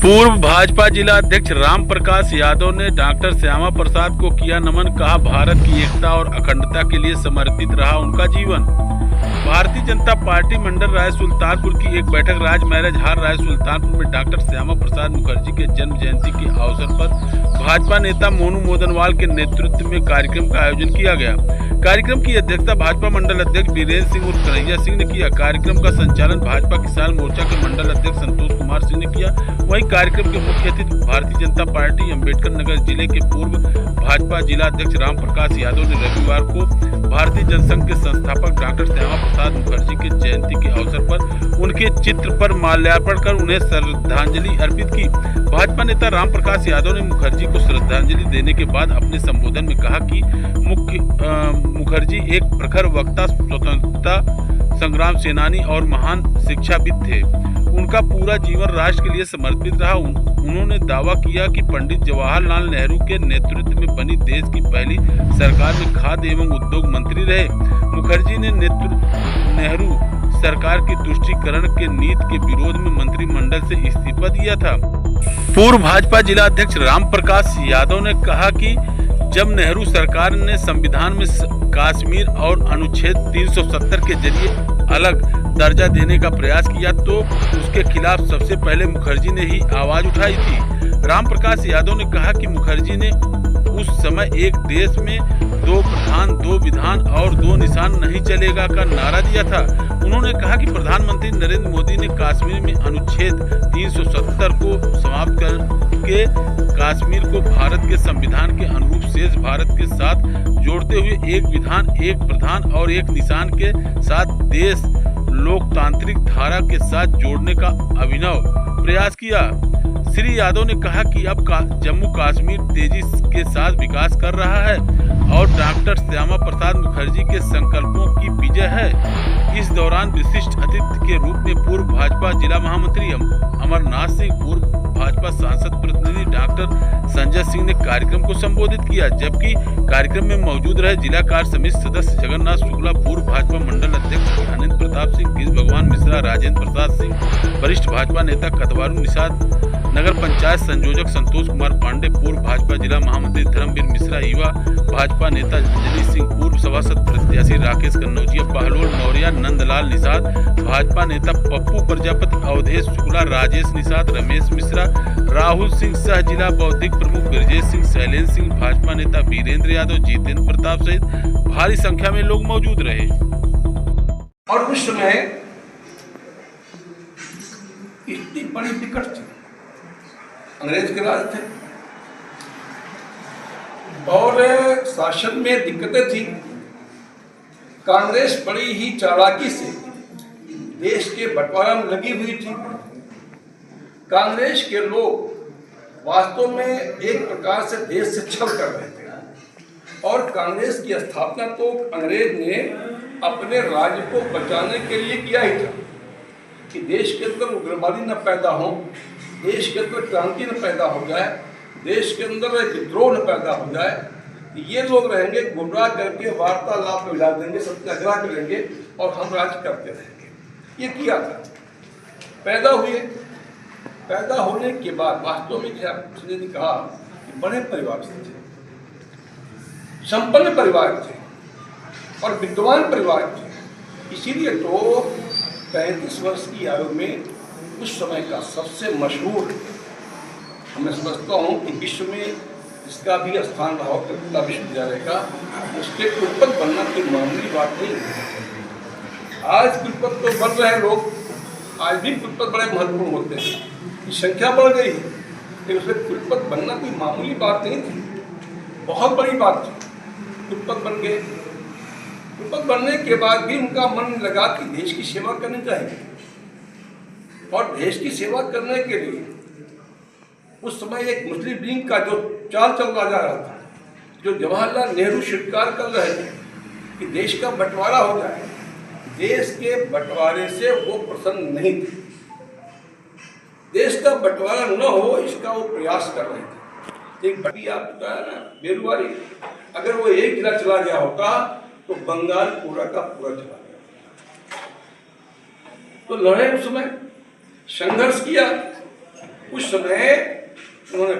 पूर्व भाजपा जिला अध्यक्ष राम प्रकाश यादव ने डॉक्टर श्यामा प्रसाद को किया नमन। कहा, भारत की एकता और अखंडता के लिए समर्पित रहा उनका जीवन। भारतीय जनता पार्टी मंडल राय सुल्तानपुर की एक बैठक राज मैरिज हाल राय सुल्तानपुर में डॉक्टर श्यामा प्रसाद मुखर्जी के जन्म जयंती के अवसर पर भाजपा नेता मोनू मोदनवाल के नेतृत्व में कार्यक्रम का आयोजन किया गया। कार्यक्रम की अध्यक्षता भाजपा मंडल अध्यक्ष वीरेंद्र सिंह उर्फ कन्हैया सिंह ने किया। कार्यक्रम का संचालन भाजपा किसान मोर्चा के मंडल अध्यक्ष संतोष कुमार सिंह ने किया। वहीं कार्यक्रम के मुख्य अतिथि भारतीय जनता पार्टी अम्बेडकर नगर जिले के पूर्व भाजपा जिला अध्यक्ष राम प्रकाश यादव ने रविवार को भारतीय जनसंघ के संस्थापक डॉक्टर श्यामा प्रसाद मुखर्जी के जयंती के अवसर पर उनके चित्र पर माल्यार्पण कर उन्हें श्रद्धांजलि अर्पित की। भाजपा नेता राम प्रकाश यादव ने मुखर्जी को श्रद्धांजलि देने के बाद अपने संबोधन में कहा कि मुखर्जी एक प्रखर वक्ता, स्वतंत्रता संग्राम सेनानी और महान शिक्षाविद थे। उनका पूरा जीवन राष्ट्र के लिए समर्पित रहा। उन्होंने दावा किया कि पंडित जवाहरलाल नेहरू के नेतृत्व में बनी देश की पहली सरकार में खाद्य एवं उद्योग मंत्री रहे। मुखर्जी ने नेहरू सरकार की तुष्टीकरण के नीति के विरोध में मंत्रिमंडल से इस्तीफा दिया था। पूर्व भाजपा जिला अध्यक्ष राम प्रकाश यादव ने कहा कि जब नेहरू सरकार ने संविधान में कश्मीर और अनुच्छेद 370 के जरिए अलग दर्जा देने का प्रयास किया तो उसके खिलाफ सबसे पहले मुखर्जी ने ही आवाज उठाई थी। राम प्रकाश यादव ने कहा कि मुखर्जी ने उस समय एक देश में 2 प्रधान 2 विधान और 2 निशान नहीं चलेगा का नारा दिया था। उन्होंने कहा कि प्रधानमंत्री नरेंद्र मोदी ने कश्मीर में अनुच्छेद 370 को समाप्त करके कश्मीर को भारत के संविधान के अनुरूप शेष भारत के साथ जोड़ते हुए एक विधान, एक प्रधान और एक निशान के साथ देश लोकतांत्रिक धारा के साथ जोड़ने का अभिनव प्रयास किया। श्री यादव ने कहा कि अब जम्मू कश्मीर तेजी के साथ विकास कर रहा है और डॉक्टर श्यामा प्रसाद मुखर्जी के संकल्पों की विजय है। इस दौरान विशिष्ट अतिथि के रूप में पूर्व भाजपा जिला महामंत्री अमरनाथ सिंह, पूर्व भाजपा सांसद प्रतिनिधि डॉक्टर संजय सिंह ने कार्यक्रम को संबोधित किया, जबकि कार्यक्रम में मौजूद रहे जिला कार्य समिति सदस्य जगन्नाथ शुक्ला, पूर्व भाजपा मंडल अध्यक्ष ज्ञानेंद्र प्रताप सिंह, कृष्ण भगवान मिश्रा, राजेंद्र प्रसाद सिंह, वरिष्ठ भाजपा नेता कतवारू निषाद, नगर पंचायत संयोजक संतोष कुमार पांडे, पूर्व भाजपा जिला महामंत्री धर्मवीर मिश्रा, युवा भाजपा नेता अंजलि सिंह, पूर्व सभासद प्रत्याशी राकेश कन्नौजिया, बहलोल मौर्य, नंदलाल निषाद, भाजपा नेता पप्पू प्रजापति, अवधेश शुक्ला, राजेश निषाद, रमेश मिश्रा, राहुल सिंह, सह जिला बौद्धिक प्रमुख ब्रजेश सिंह, शैलेंद्र सिंह, भाजपा नेता वीरेंद्र यादव, जितेंद्र प्रताप सहित भारी संख्या में लोग मौजूद रहे। और उस समय इतनी बड़ी विकट थी, अंग्रेज के राज थे और शासन में दिक्कतें थी। कांग्रेस बड़ी ही चालाकी से देश के बंटवारा में लगी हुई थी। कांग्रेस के लोग वास्तव में एक प्रकार से देश से छल कर रहे थे और कांग्रेस की स्थापना तो अंग्रेज ने अपने राज्य को बचाने के लिए किया ही था कि देश के अंदर उग्रवादी न पैदा हो, देश के अंदर क्रांति न पैदा हो जाए, देश के अंदर विद्रोह न पैदा हो जाए। ये लोग रहेंगे गुमराह करके वार्तालाप में उलझा देंगे, सत्याग्रह करेंगे और हम राज्य करते रहेंगे। ये किया था। पैदा होने के बाद वास्तव में आपने कहा कि बड़े परिवार से थे, संपन्न परिवार थे और विद्वान परिवार थे। इसीलिए तो 35 वर्ष की आयु में उस समय का सबसे मशहूर, मैं समझता हूँ कि विश्व में इसका भी स्थान रहा हो कलकत्ता विश्वविद्यालय का, उसके कुलपति बनना कोई मामूली बात नहीं है। आज कुलपति तो बन रहे लोग, आज भी कुलपति बड़े महत्वपूर्ण होते हैं, संख्या बढ़ गई है, लेकिन उसमें कुलपति बनना कोई मामूली बात नहीं थी, बहुत बड़ी बात थी। कुलपति बन गए। कुलपति बनने के बाद भी उनका मन लगा कि देश की सेवा करनी चाहिए और देश की सेवा करने के लिए उस समय एक मुस्लिम लीग का जो चाल चला जा रहा था, जो जवाहरलाल नेहरू स्वीकार कर रहे थे कि देश का बंटवारा हो जाए, देश के बंटवारे से वो प्रसन्न नहीं थे। देश का बंटवारा न हो इसका वो प्रयास कर रहे थे। एक बड़ी आप बताया ना बेरुवारी, अगर वो एक जिला चला गया होता तो बंगाल पूरा का पूरा चला गया। तो लड़े, उसमें संघर्ष किया, उस समय उन्होंने